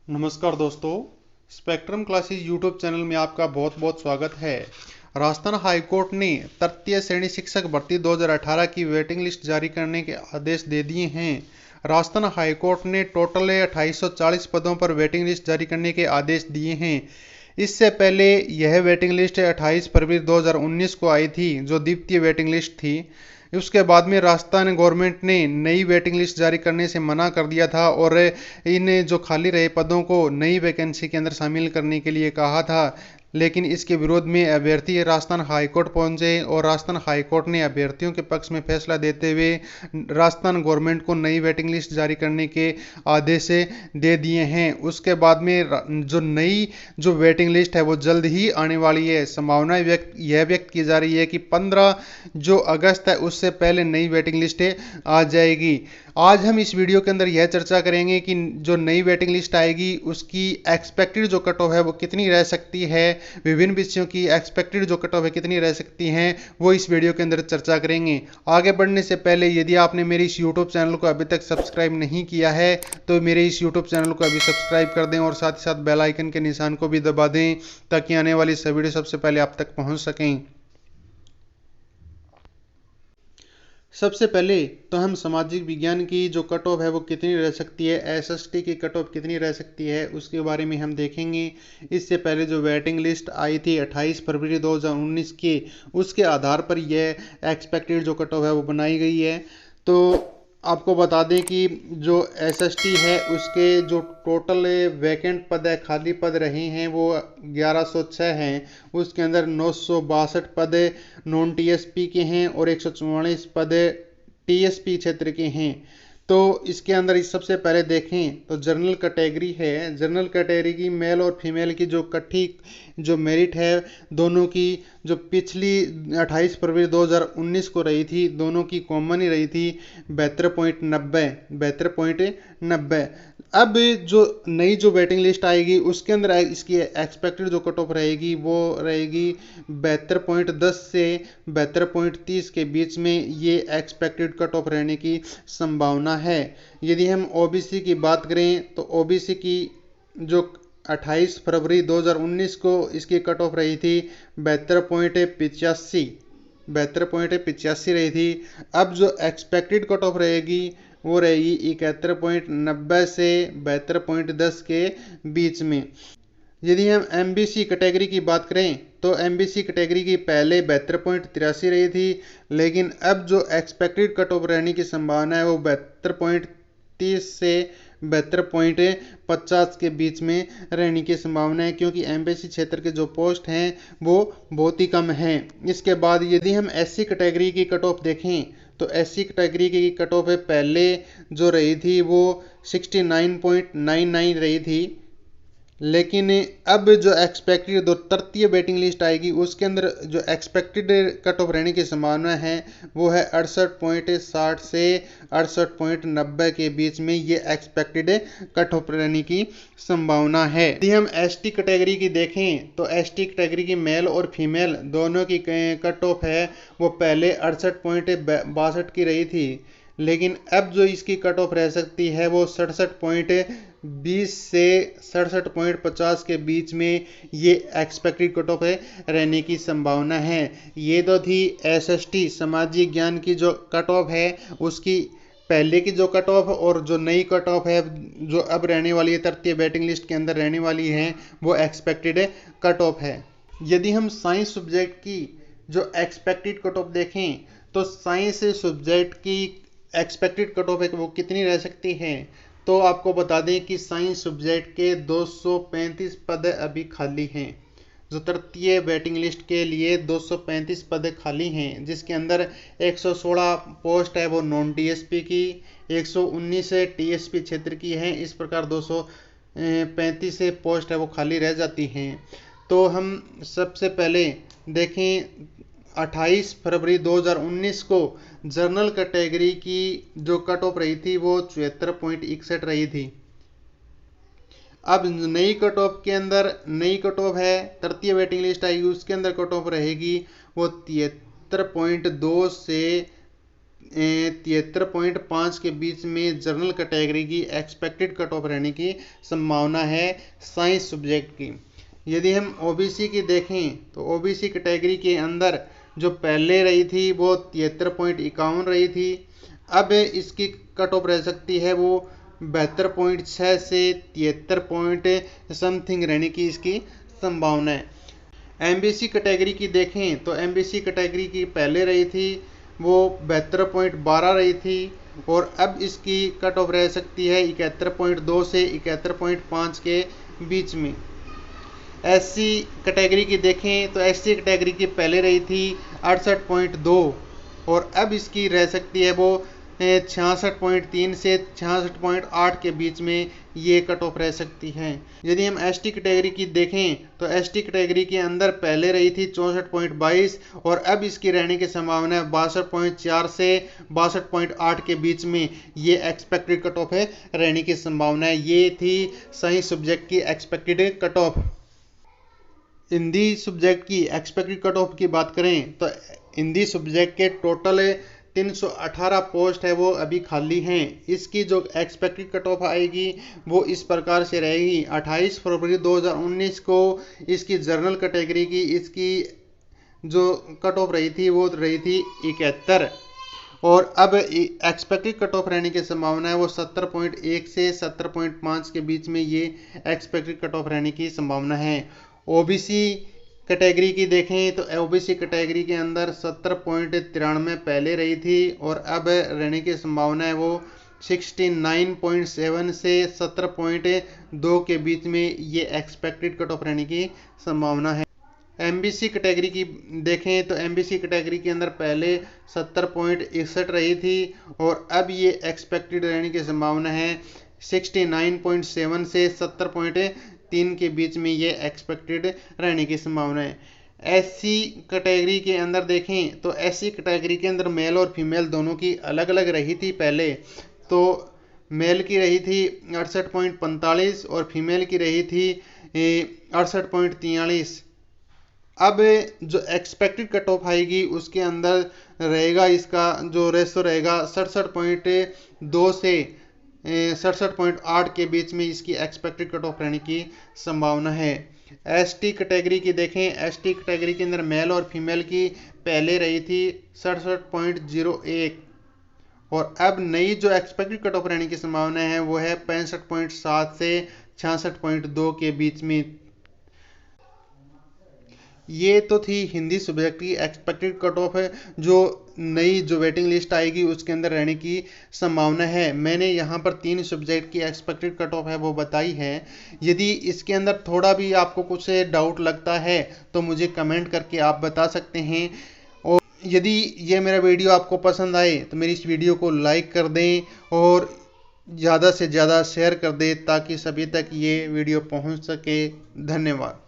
नमस्कार दोस्तों, spectrum classes YouTube channel में आपका बहुत बहुत स्वागत है। राजस्थान हाईकोर्ट ने तृतीय श्रेणी शिक्षक भर्ती 2018 की वेटिंग लिस्ट जारी करने के आदेश दे दिए हैं। राजस्थान हाईकोर्ट ने टोटल 2840 पदों पर वेटिंग लिस्ट जारी करने के आदेश दिए हैं। इससे पहले यह वेटिंग लिस्ट 28 फरवरी 2019 को आई थी, जो द्वितीय वेटिंग लिस्ट थी। उसके बाद में राजस्थान गवर्नमेंट ने नई वेटिंग लिस्ट जारी करने से मना कर दिया था और इन जो खाली रहे पदों को नई वैकेंसी के अंदर शामिल करने के लिए कहा था। लेकिन इसके विरोध में अभ्यर्थी राजस्थान हाईकोर्ट पहुंचे और राजस्थान हाईकोर्ट ने अभ्यर्थियों के पक्ष में फैसला देते हुए राजस्थान गवर्नमेंट को नई वेटिंग लिस्ट जारी करने के आदेश दे दिए हैं। उसके बाद में जो नई जो वेटिंग लिस्ट है वो जल्द ही आने वाली है। संभावना यह व्यक्त की जा रही है कि 15 जो अगस्त है उससे पहले नई वेटिंग लिस्ट आ जाएगी। आज हम इस वीडियो के अंदर यह चर्चा करेंगे कि जो नई वेटिंग लिस्ट आएगी उसकी एक्सपेक्टेड जो कट ऑफ है वो कितनी रह सकती है, विभिन्न विषयों की एक्सपेक्टेड जो कट ऑफ है कितनी रह सकती हैं, वो इस वीडियो के अंदर चर्चा करेंगे। आगे बढ़ने से पहले यदि आपने मेरे इस यूट्यूब चैनल को अभी तक सब्सक्राइब नहीं किया है तो मेरे इस यूट्यूब चैनल को अभी सब्सक्राइब कर दें और साथ ही साथ बेल आइकन के निशान को भी दबा दें ताकि आने वाली सब वीडियो सबसे पहले आप तक पहुंच सकें। सबसे पहले तो हम सामाजिक विज्ञान की जो कट ऑफ है वो कितनी रह सकती है, एसएसटी की कट ऑफ कितनी रह सकती है, उसके बारे में हम देखेंगे। इससे पहले जो वेटिंग लिस्ट आई थी 28 फरवरी 2019 की, उसके आधार पर यह एक्सपेक्टेड जो कट ऑफ है वो बनाई गई है। तो आपको बता दें कि जो एसएसटी है उसके जो टोटल वैकेंट पद है, खाली पद रहे हैं वो 1106 हैं। उसके अंदर 962 पद नॉन टीएसपी के हैं और 144 पद टीएसपी क्षेत्र के हैं। तो इसके अंदर इस सबसे पहले देखें तो जनरल कैटेगरी है। जनरल कैटेगरी की मेल और फीमेल की जो इकट्ठी जो मेरिट है दोनों की, जो पिछली 28 फरवरी 2019 को रही थी, दोनों की कॉमन ही रही थी 72.90। अब जो नई जो वेटिंग लिस्ट आएगी उसके अंदर इसकी एक्सपेक्टेड जो कट ऑफ रहेगी वो रहेगी 72.10 से 72.30 के बीच में। ये एक्सपेक्टेड कट ऑफ रहने की संभावना है। यदि हम ओबीसी की बात करें तो ओबीसी की जो 28 फरवरी 2019 को इसकी कट ऑफ रही थी 72.85 रही थी। अब जो एक्सपेक्टेड कट ऑफ रहेगी वो रहेगी 71.90 से 72.10 के बीच में। यदि हम एमबीसी कैटेगरी की बात करें तो एमबीसी कैटेगरी की पहले 72.83 रही थी, लेकिन अब जो एक्सपेक्टेड कट ऑफ रहने की संभावना है वो 72.30 से 72.50 के बीच में रहने की संभावना है, क्योंकि एमबीसी क्षेत्र के जो पोस्ट हैं वो बहुत ही कम हैं। इसके बाद यदि हम एससी कैटेगरी की कट ऑफ देखें तो एससी कैटेगरी की कट ऑफ पहले जो रही थी वो 69.99 रही थी, लेकिन अब जो एक्सपेक्टेड दो तृतीय वेटिंग लिस्ट आएगी उसके अंदर जो एक्सपेक्टेड कट ऑफ रहने की संभावना है वो है 68.60 से 68.90 के बीच में। ये एक्सपेक्टेड कट ऑफ रहने की संभावना है। यदि हम एसटी कैटेगरी की देखें तो एसटी कैटेगरी की मेल और फीमेल दोनों की कट ऑफ है वो पहले 68.62 की रही थी, लेकिन अब जो इसकी कट ऑफ रह सकती है वो 67.20 से 67.50 के बीच में। ये एक्सपेक्टेड कट ऑफ रहने की संभावना है। ये तो थी एसएसटी सामाजिक ज्ञान की जो कट ऑफ है उसकी पहले की जो कट ऑफ और जो नई कट ऑफ है जो अब रहने वाली है तृतीय वेटिंग लिस्ट के अंदर रहने वाली है वो एक्सपेक्टेड कट ऑफ है। यदि हम साइंस सब्जेक्ट की जो एक्सपेक्टेड कट ऑफ देखें तो साइंस सब्जेक्ट की एक्सपेक्टेड कट ऑफ है वो कितनी रह सकती है, तो आपको बता दें कि साइंस सब्जेक्ट के 235 पद अभी खाली हैं। जो तृतीय वेटिंग लिस्ट के लिए 235 पद खाली हैं, जिसके अंदर 116 पोस्ट है वो नॉन टीएसपी की, 119 टीएसपी क्षेत्र की है। इस प्रकार 235 पोस्ट है वो खाली रह जाती हैं। तो हम सबसे पहले देखें 28 फरवरी 2019 को जनरल कैटेगरी की जो कट ऑफ रही थी वो 74.61 रही थी। अब नई कट ऑफ के अंदर नई कट ऑफ है तृतीय वेटिंग लिस्ट आएगी उसके अंदर कट ऑफ रहेगी वो 73.2 से 73.5 के बीच में जनरल कैटेगरी की एक्सपेक्टेड कट ऑफ रहने की संभावना है साइंस सब्जेक्ट की। यदि हम ओबीसी की देखें तो ओबीसी कैटेगरी के अंदर जो पहले रही थी वो 73.51 रही थी। अब इसकी कट ऑफ रह सकती है वो 72.6 से 73 पॉइंट समथिंग रहने की इसकी संभावना है। एमबीसी कैटेगरी की देखें तो एमबीसी कैटेगरी की पहले रही थी वो 72.12 रही थी और अब इसकी कट ऑफ रह सकती है 71.2 से 71.5 के बीच में। एससी कैटेगरी की देखें तो एससी कैटेगरी की पहले रही थी 68.2 और अब इसकी रह सकती है वो 66.3 से 66.8 के बीच में ये कट ऑफ रह सकती है। यदि हम एसटी कैटेगरी की देखें तो एसटी कैटेगरी के अंदर पहले रही थी 64.22 और अब इसकी रहने की संभावना है 62.4 से 62.8 के बीच में ये एक्सपेक्टेड कट ऑफ है रहने की संभावना है। ये थी साइंस सब्जेक्ट की expected cut off. Hindi subject की एक्सपेक्टेड कट ऑफ की बात करें तो हिंदी सब्जेक्ट के टोटल 318 पोस्ट है वो अभी खाली हैं। इसकी जो एक्सपेक्टेड कट ऑफ आएगी वो इस प्रकार से रहेगी। 28 फरवरी 2019 को इसकी जनरल कैटेगरी की इसकी जो कट ऑफ रही थी वो रही थी 71 और अब एक्सपेक्टेड कट ऑफ रहने की संभावना है वो 70.1 से 70.5 के बीच में ये एक्सपेक्टेड कट ऑफ रहने की संभावना है। ओबीसी कैटेगरी की देखें तो ओबीसी कैटेगरी के अंदर 70.93 पहले रही थी और अब रहने की संभावना है वो 69.7 से 70.2 के बीच में ये एक्सपेक्टेड कट ऑफ रहने की संभावना है। एमबीसी कैटेगरी की देखें तो एमबीसी कैटेगरी के अंदर पहले 70.61 रही थी और अब ये एक्सपेक्टेड रहने की संभावना है 69.7 से 70.3 के बीच में ये एक्सपेक्टेड रहने की संभावना है। एससी कैटेगरी के अंदर देखें तो एससी कैटेगरी के अंदर मेल और फीमेल दोनों की अलग अलग रही थी। पहले तो मेल की रही थी 68.45 और फीमेल की रही थी 68.43। अब जो एक्सपेक्टेड कट ऑफ आएगी उसके अंदर रहेगा इसका जो रेशो रहेगा 67.2 से 67.8 के बीच में इसकी एक्सपेक्टेड कट ऑफ रहने की संभावना है। एसटी कैटेगरी की देखें एसटी कैटेगरी के अंदर मेल और फीमेल की पहले रही थी 67.01 और अब नई जो एक्सपेक्टेड कट ऑफ रहने की संभावना है वो है 65.7 से 66.2 के बीच में। ये तो थी हिंदी सब्जेक्ट की एक्सपेक्टेड कट ऑफ है जो नई जो वेटिंग लिस्ट आएगी उसके अंदर रहने की संभावना है। मैंने यहाँ पर 3 सब्जेक्ट की एक्सपेक्टेड कट ऑफ है वो बताई है। यदि इसके अंदर थोड़ा भी आपको कुछ डाउट लगता है तो मुझे कमेंट करके आप बता सकते हैं। और यदि ये मेरा वीडियो आपको पसंद आए तो मेरी इस वीडियो को लाइक कर दें और ज़्यादा से ज़्यादा शेयर कर दें ताकि सभी तक ये वीडियो पहुँच सके। धन्यवाद।